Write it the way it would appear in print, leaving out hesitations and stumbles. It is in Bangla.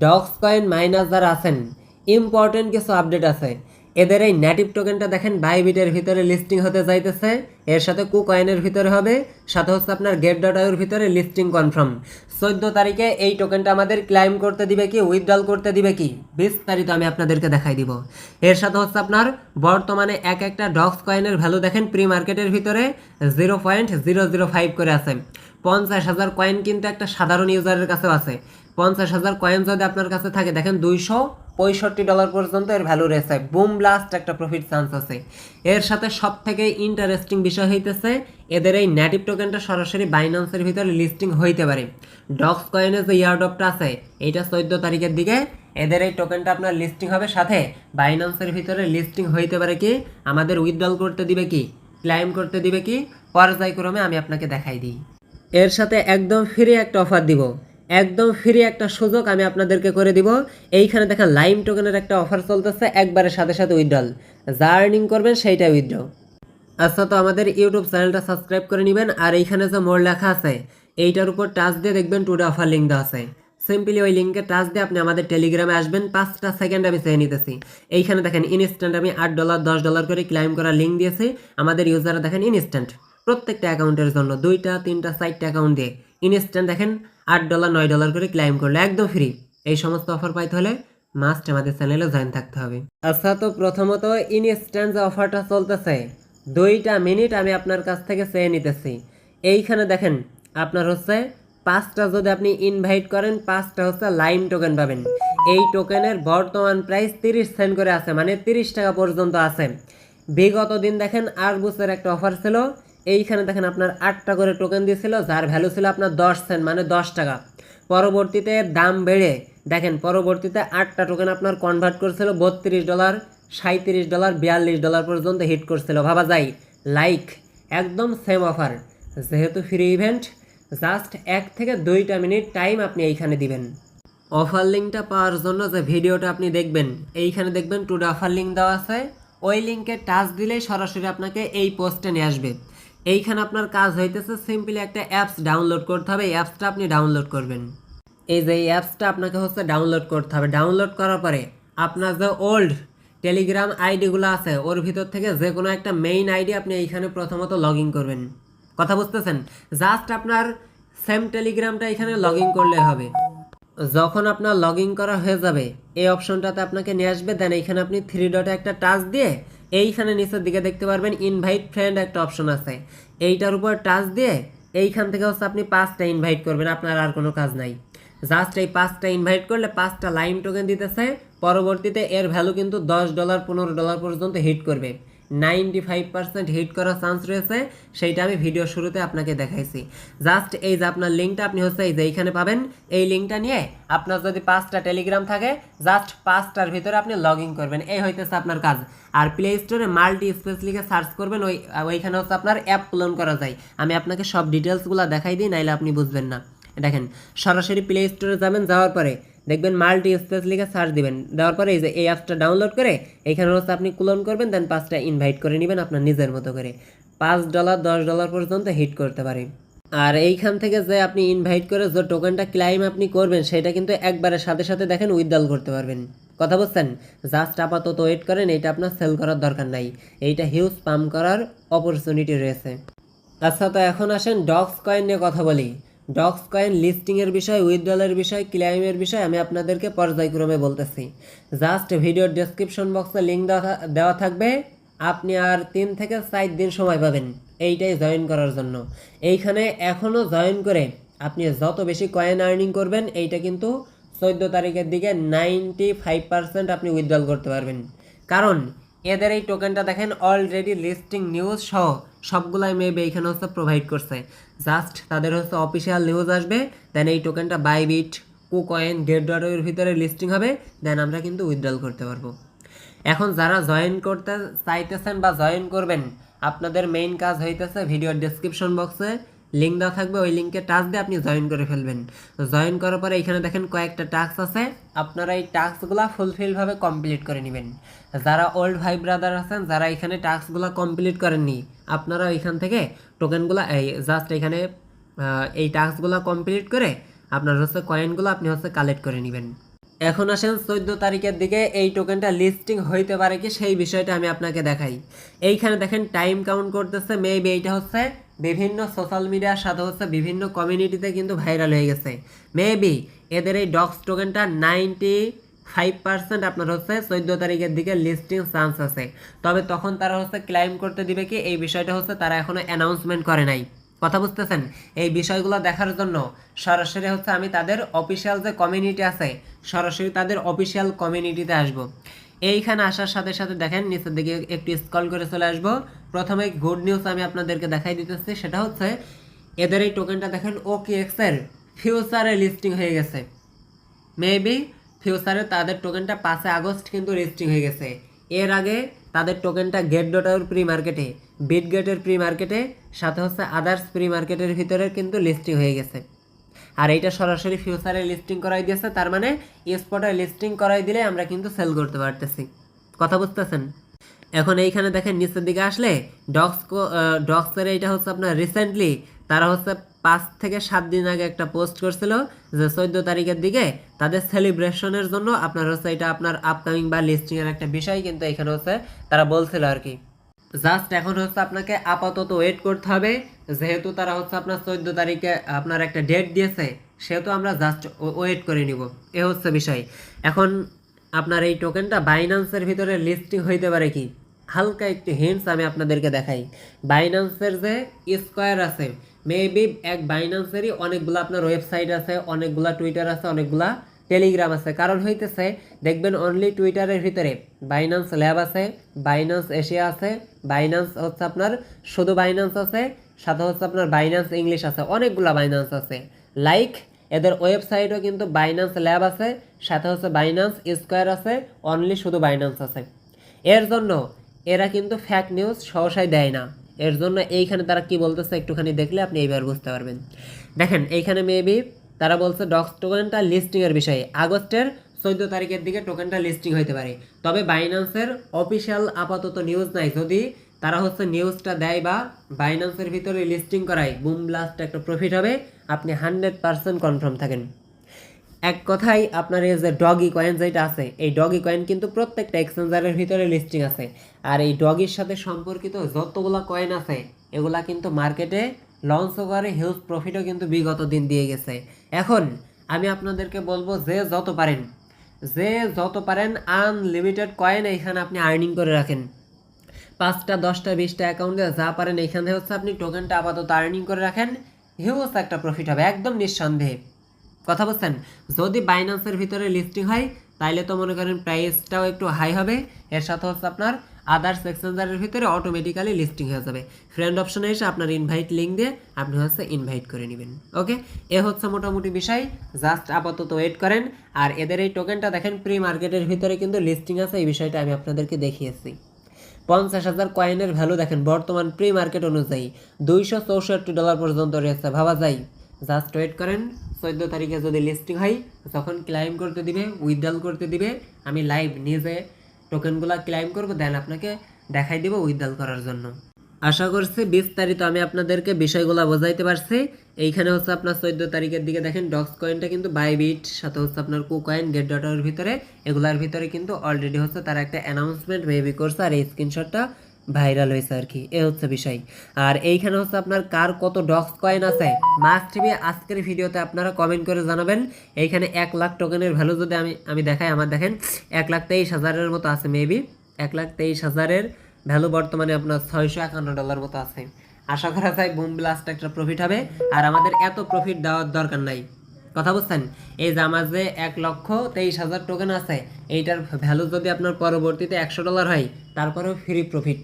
ডক্স কয়েন মাইনাস যারা আছেন, ইম্পর্টেন্ট কিছু আপডেট আছে। এদের এই নেটিভ টোকেনটা দেখেন বাইবিটের ভিতরে লিস্টিং হতে যাইতেছে, এর সাথে কু কয়েনের ভিতরে হবে, সাথে হচ্ছে আপনার get.io ভিতরে লিস্টিং কনফার্ম। 14 তারিখে এই টোকেনটা আমাদের ক্লাইম করতে দিবে কি উইথড্রল করতে দিবে কি বিস্তারিত আমি আপনাদেরকে দেখাই দিব। এর সাথে হচ্ছে আপনার বর্তমানে এক একটা ডক্স কয়েনের ভ্যালু দেখেন প্রি মার্কেটের ভিতরে 0.005 করে আছে। 50,000 কয়েন কিন্তু একটা সাধারণ ইউজারের কাছেও আছে। 50,000 কয়েন যদি আপনার কাছে থাকে দেখেন $265 পর্যন্ত এর ভ্যালু রয়েছে। বুম ব্লাস্ট একটা প্রফিট চান্স আছে। এর সাথে সব থেকে ইন্টারেস্টিং বিষয় হইতেছে এদের এই নেটিভ টোকেনটা সরাসরি বাইন্যান্সের ভিতরে লিস্টিং হইতে পারে। ডক্স কয়েনের যে ইয়ারড্রপটা আছে এইটা 14 তারিখের দিকে এদের এই টোকেনটা আপনার লিস্টিং হবে, সাথে বাইন্যান্সের ভিতরে লিস্টিং হইতে পারে কি আমাদের উইথড্রল করতে দিবে কি ক্লাইম করতে দিবে কি পর্যায়ক্রমে আমি আপনাকে দেখাই দিই। এর সাথে একদম ফ্রি একটা অফার দিব, একদম ফ্রি একটা সুযোগ আমি আপনাদেরকে করে দিব। এইখানে দেখেন লাইম টোকেনের একটা অফার চলতেছে, একবারের সাথে সাথে উইথড্রল, যা আর্নিং করবেন সেইটা উইথড্র। আচ্ছা, তো আমাদের ইউটিউব চ্যানেলটা সাবস্ক্রাইব করে নেবেন, আর এইখানে যে মোর লেখা আছে এইটার উপর টাচ দিয়ে দেখবেন টুডে অফার লিঙ্ক দেওয়া আছে। সিম্পলি ওই লিঙ্কে টাচ দিয়ে আপনি আমাদের টেলিগ্রামে আসবেন। 5টা সেকেন্ড আমি চেয়ে নিতেছি। এইখানে দেখেন ইনস্ট্যান্ট আমি $8 $10 করে ক্লাইম করার লিঙ্ক দিয়েছি। আমাদের ইউজাররা দেখেন ইনস্ট্যান্ট প্রত্যেকটা অ্যাকাউন্টের জন্য 2টা 3টা 4টা অ্যাকাউন্ট দিয়ে ইনস্ট্যান্ট দেখেন $8 $9 করে ক্লাইম করলে একদম ফ্রি। এই সমস্ত অফার পাইতে হলে মাস্ট আমাদের চ্যানেলে জয়েন থাকতে হবে। আচ্ছা, তো প্রথমত ইনস্ট্যান্ট যে অফারটা চলতেছে 2টা মিনিট আমি আপনার কাছ থেকে চেয়ে নিতেছি। এইখানে দেখেন আপনার হচ্ছে 5টা যদি আপনি ইনভাইট করেন 5টা হচ্ছে লাইম টোকেন পাবেন। এই টোকেনের বর্তমান প্রাইস 30 সেন্ট করে আছে, মানে 30 টাকা পর্যন্ত আছে। বিগত দিন দেখেন আরবুসের একটা অফার ছিল, এইখানে দেখেন আপনার 8টা করে টোকেন দিয়েছিল, যার ভ্যালু ছিল আপনার 10 সেন্ট মানে 10 টাকা। পরবর্তীতে দাম বেড়ে দেখেন পরবর্তীতে 8টা টোকেন আপনার কনভার্ট করছিল $32 $37 $42 পর্যন্ত হিট করছিল। ভাবা যায় লাইক একদম সেম অফার, যেহেতু ফ্রি ইভেন্ট জাস্ট 1 থেকে 2টা মিনিট টাইম আপনি এইখানে দিবেন। অফার লিঙ্কটা পাওয়ার জন্য যে ভিডিওটা আপনি দেখবেন এইখানে দেখবেন টুডে অফার লিঙ্ক দেওয়া আছে, ওই লিঙ্কে টাচ দিলেই সরাসরি আপনাকে এই পোস্টে নিয়ে আসবে। এইখানে আপনার কাজ হইতেছে সিম্পলি একটা অ্যাপস ডাউনলোড করতে হবে। এই অ্যাপসটা আপনি ডাউনলোড করবেন। এই যে এই অ্যাপসটা আপনাকে হচ্ছে ডাউনলোড করতে হবে। ডাউনলোড করার পরে আপনার যে ওল্ড টেলিগ্রাম আইডিগুলো আছে ওর ভিতর থেকে যে কোনো একটা মেইন আইডি আপনি এইখানে প্রথমত লগ ইন করবেন। কথা বুঝতেছেন? জাস্ট আপনার সেম টেলিগ্রামটা এখানে লগ ইন করলে হবে। যখন আপনার লগ ইন করা হয়ে যাবে এই অপশনটাতে আপনাকে নিয়ে আসবে। দেন এইখানে আপনি 3 ডটে একটা টাচ দিয়ে এইখানে নিচের দিকে দেখতে পারবেন ইনভাইট ফ্রেন্ড একটা অপশন আছে, এইটার উপর টাচ দিয়ে এইখান থেকে হচ্ছে আপনি 5টা ইনভাইট করবেন। আপনার আর কোনো কাজ নাই, জাস্ট এই 5টা ইনভাইট করলে 5টা লাইম টোকেন দিতেছে। পরবর্তীতে এর ভ্যালু কিন্তু $10 $15 পর্যন্ত হিট করবে। 95% হিট করার চান্স রয়েছে, সেইটা আমি ভিডিও শুরুতে আপনাকে দেখাইছি। জাস্ট এই যে আপনার লিঙ্কটা আপনি হচ্ছে এই যে এইখানে পাবেন, এই লিঙ্কটা নিয়ে আপনার যদি 5টা টেলিগ্রাম থাকে জাস্ট 5টার ভিতরে আপনি লগ ইন করবেন, এই হইতেছে আপনার কাজ। আর প্লে স্টোরে মাল্টি স্পেস লিখে সার্চ করবেন, ওইখানে হচ্ছে আপনার অ্যাপ ক্লোন করা যায়। আমি আপনাকে সব ডিটেলসগুলো দেখাই দিই, নাইলে আপনি বুঝবেন না। দেখেন সরাসরি প্লে স্টোরে যাবেন, যাওয়ার পরে দেখবেন মাল্টি স্পেস লিখে সার্চ দিবেন, দেওয়ার পরে এই যে এই অ্যাপসটা ডাউনলোড করে এইখানে হচ্ছে আপনি ক্লোন করবেন। দেন 5টা ইনভাইট করে নেবেন আপনার নিজের মতো করে। $5 $10 পর্যন্ত হিট করতে পারে। আর এইখান থেকে যে আপনি ইনভাইট করে যে টোকেনটা ক্লাইম আপনি করবেন সেটা কিন্তু একবারের সাথে সাথে দেখেন উইথড্রল করতে পারবেন। কথা বুঝছেন? জাস্ট আপাতত ওয়েট করেন, এইটা আপনার সেল করার দরকার নাই, এইটা হিউজ পাম্প করার অপরচুনিটি রয়েছে। আচ্ছা, তো এখন আসেন ডক্স কয়েন নিয়ে কথা বলি। ডক্স কয়েন লিস্টিংয়ের বিষয়, উইথড্রলের বিষয়, ক্লাইমের বিষয় আমি আপনাদেরকে পর্যায়ক্রমে বলতেছি। জাস্ট ভিডিওর ডেসক্রিপশন বক্সে লিঙ্ক দেওয়া থাকবে। আপনি আর 3 থেকে 4 দিন সময় পাবেন এইটাই জয়েন করার জন্য। এইখানে এখনও জয়েন করে আপনি যত বেশি কয়েন আর্নিং করবেন এইটা কিন্তু 14 তারিখের দিকে 95% আপনি উইথড্রল করতে পারবেন। কারণ এদের এই টোকেনটা দেখেন অলরেডি লিস্টিং নিউজ সহ সবগুলাই মেবি এইখানে হচ্ছে প্রোভাইড করছে। জাস্ট তাদের হচ্ছে অফিসিয়াল নিউজ আসবে, দেন এই টোকেনটা বাইবিট কুকয়েন get.io এর ভিতরে লিস্টিং হবে, দেন আমরা কিন্তু উইথড্রল করতে পারবো। এখন যারা জয়েন করতে চাইতেছেন বা জয়েন করবেন আপনাদের মেইন কাজ হইতেছে ভিডিওর ডেসক্রিপশন বক্সে লিঙ্ক দেওয়া থাকবে, ওই লিঙ্কে টাচ দিয়ে আপনি জয়েন করে ফেলবেন। জয়েন করার পরে এখানে দেখেন কয়েকটা টাস্ক আছে, আপনারা এই টাস্কগুলো ফুলফিলভাবে কমপ্লিট করে নেবেন। যারা ওল্ড ভাই ব্রাদার আছেন যারা এখানে টাস্কগুলো কমপ্লিট করেননি আপনারা এখান থেকে টোকেনগুলো এই জাস্ট এখানে এই টাস্কগুলো কমপ্লিট করে আপনার হচ্ছে কয়েনগুলো আপনি হচ্ছে কালেক্ট করে নেবেন। এখন আসেন 14 তারিখের দিকে এই টোকেনটা লিস্টিং হইতে পারে কি সেই বিষয়টা আমি আপনাকে দেখাই। এইখানে দেখেন টাইম কাউন্ট করতেছে, মেবি এইটা হচ্ছে বিভিন্ন সোশ্যাল মিডিয়ার সাথে হচ্ছে বিভিন্ন কমিউনিটিতে কিন্তু ভাইরাল হয়ে গেছে। মেবি এদের এই ডক্স টোকেনটা 95% আপনার হচ্ছে 14 তারিখের দিকে লিস্টিং চান্স আছে। তবে তখন তারা হচ্ছে ক্লাইম করতে দিবে কি এই বিষয়টা হচ্ছে তারা এখনো অ্যানাউন্সমেন্ট করে নাই। কথা বুঝতেছেন? এই বিষয়গুলো দেখার জন্য সরাসরি হচ্ছে আমি তাদের অফিসিয়াল যে কমিউনিটি আছে সরাসরি তাদের অফিসিয়াল কমিউনিটিতে আসব। এইখানে আসার সাথে সাথে দেখেন নিচের দিকে একটু স্ক্রল করে চলে আসব। প্রথমে গুড নিউজ আমি আপনাদেরকে দেখাই দিতেছি, সেটা হচ্ছে এদের এই টোকেনটা দেখেন OKX এর ফিউচারে লিস্টিং হয়ে গেছে। মেবি ফিউচারে তাদের টোকেনটা 5 আগস্ট কিন্তু লিস্টিং হয়ে গেছে। এর আগে তাদের টোকেনটা গেট.আইওর প্রি মার্কেটে, বিটগেটের প্রি মার্কেটে, সাথে হচ্ছে আদার্স প্রি মার্কেটের ভিতরে কিন্তু লিস্টিং হয়ে গেছে। আর এইটা সরাসরি ফিউচারে লিস্টিং করাই দিয়েছে, তার মানে স্পটে লিস্টিং করাই দিলে আমরা কিন্তু সেল করতে পারতেছি। কথা বুঝতেছেন? এখন এইখানে দেখেন নিচের দিকে আসলে ডক্সের এইটা হচ্ছে আপনার রিসেন্টলি তারা হচ্ছে 5 থেকে 7 দিন আগে একটা পোস্ট করছিল যে 14 তারিখের দিকে তাদের সেলিব্রেশনের জন্য আপনার হচ্ছে এটা আপনার আপকামিং বা লিস্টিংয়ের একটা বিষয় কিন্তু এখানে হচ্ছে তারা বলছিল আর কি। জাস্ট এখন হচ্ছে আপনাকে আপাতত ওয়েট করতে হবে, যেহেতু তারা হচ্ছে আপনার 14 তারিখে আপনার একটা ডেট দিয়েছে, সেহেতু আমরা জাস্ট ওয়েট করে নিব, এ হচ্ছে বিষয়। এখন আপনার এই টোকেনটা বাইন্যান্সের ভিতরে লিস্টিং হইতে পারে কি, হালকা একটু হিন্টস আমি আপনাদেরকে দেখাই। বাইন্যান্সের যে স্কোয়ার আছে, মেবি এক বাইন্যান্সেরই অনেকগুলো আপনার ওয়েবসাইট আছে, অনেকগুলা টুইটার আছে, অনেকগুলা টেলিগ্রাম আছে। কারণ হইতেছে দেখবেন অনলি টুইটারের ভিতরে বাইন্যান্স ল্যাব আছে, বাইন্যান্স এশিয়া আছে, বাইন্যান্স হচ্ছে আপনার শুধু বাইন্যান্স আছে, সাথে হচ্ছে আপনার বাইন্যান্স ইংলিশ আছে, অনেকগুলা বাইন্যান্স আছে। লাইক এদের ওয়েবসাইটও কিন্তু বাইন্যান্স ল্যাব আছে, সাথে হচ্ছে বাইন্যান্স স্কোয়ার আছে, অনলি শুধু বাইন্যান্স আছে। এর জন্য এরা কিন্তু ফ্যাক নিউজ সহসাই দেয় না। এর জন্য এইখানে তারা কি বলতেছে একটুখানি দেখলে আপনি এইবার বুঝতে পারবেন। দেখেন এইখানে মেবি তারা বলছে ডক্স টোকেনটা লিস্টিংয়ের বিষয়ে আগস্টের 14 তারিখের দিকে টোকেনটা লিস্টিং হইতে পারে। তবে বাইন্যান্সের অফিসিয়াল আপাতত নিউজ নাই, যদি তারা হচ্ছে নিউজটা দেয় বা বাইন্যান্সের ভিতরে লিস্টিং করায় বুম ব্লাস্ট একটা প্রফিট হবে, আপনি 100% কনফার্ম থাকেন। এক কথায় আপনার এই যে ডগি কয়েন যেটা আছে, এই ডগি কয়েন কিন্তু প্রত্যেকটা এক্সচেঞ্জারের ভিতরে লিস্টিং আছে। আর এই ডগির সাথে সম্পর্কিত যতগুলা কয়েন আছে এগুলা কিন্তু মার্কেটে লঞ্চও করে, হিউজ প্রফিটও কিন্তু বিগত দিন দিয়ে গেছে। এখন আমি আপনাদেরকে বলবো যে যত পারেন আনলিমিটেড কয়েন এইখানে আপনি আর্নিং করে রাখেন। 5টা 10টা 20টা অ্যাকাউন্টে যা পারেন এইখানে হচ্ছে আপনি টোকেনটা আপাতত আর্নিং করে রাখেন, হিউজ একটা প্রফিট হবে একদম নিঃসন্দেহে। কথা বলছেন? যদি বাইন্যান্সের ভিতরে লিস্টিং হয় তাইলে তো মনে করেন প্রাইসটাও একটু হাই হবে, এর সাথে হচ্ছে আপনার আদার্স এক্সচেঞ্জারের ভিতরে অটোমেটিক্যালি লিস্টিং হয়ে যাবে। ফ্রেন্ড অপশনে এসে আপনার ইনভাইট লিঙ্ক দিয়ে আপনি হচ্ছে ইনভাইট করে নেবেন। ওকে, এ হচ্ছে মোটামুটি বিষয়, জাস্ট আপাতত ওয়েট করেন। আর এদের এই টোকেনটা দেখেন প্রি মার্কেটের ভিতরে কিন্তু লিস্টিং আছে, এই বিষয়টা আমি আপনাদেরকে দেখিয়েছি। 50,000 কয়েনের ভ্যালু দেখেন বর্তমান প্রি মার্কেট অনুযায়ী $264 পর্যন্ত রয়েছে, ভাবা যায়। জাস্ট ওয়েট করেন, 14 তারিখে যদি লিস্টিং হয় তখন ক্লাইম করতে দিবে, উইথড্রল করতে দিবে, আমি লাইভ নিজে টোকেনগুলো ক্লাইম করব, দেন আপনাকে দেখাই দিব উইথড্রল করার জন্য। আশা করছি বিস্তারিত আমি আপনাদেরকে বিষয়গুলো বোঝাইতে পারছি। এইখানে হচ্ছে আপনার 14 তারিখের দিকে দেখেন ডক্স কয়েনটা কিন্তু বাইবিট, সাথে হচ্ছে আপনার কুকয়েন, গেট.আইওর ভিতরে, এগুলার ভিতরে কিন্তু অলরেডি হচ্ছে তারা একটা অ্যানাউন্সমেন্ট মেবি করছে, আর এই স্ক্রিনশটটা ভাইরাল হয়েছে আর কি, এ হচ্ছে বিষয়। আর এইখানে হচ্ছে আপনার কার কত ডক্স কয়েন আছে মাস্ট বি আজকের ভিডিওতে আপনারা কমেন্ট করে জানাবেন। এইখানে 1 লাখ টোকেনের ভ্যালু যদি আমি দেখাই, আমার দেখেন 1,23,000-এর মতো আছে, মেবি 1,23,000-এর ভ্যালু বর্তমানে আপনার $651 মতো আছে। আশা করা যায় বুম ব্লাস্ট একটা প্রফিট হবে, আর আমাদের এত প্রফিট দেওয়ার দরকার নাই। কথা বুঝছেন? এই যে আমার যে 1,23,000 টোকেন আছে, এইটার ভ্যালু যদি আপনার পরবর্তীতে $100 হয় তারপরেও ফ্রি প্রফিট।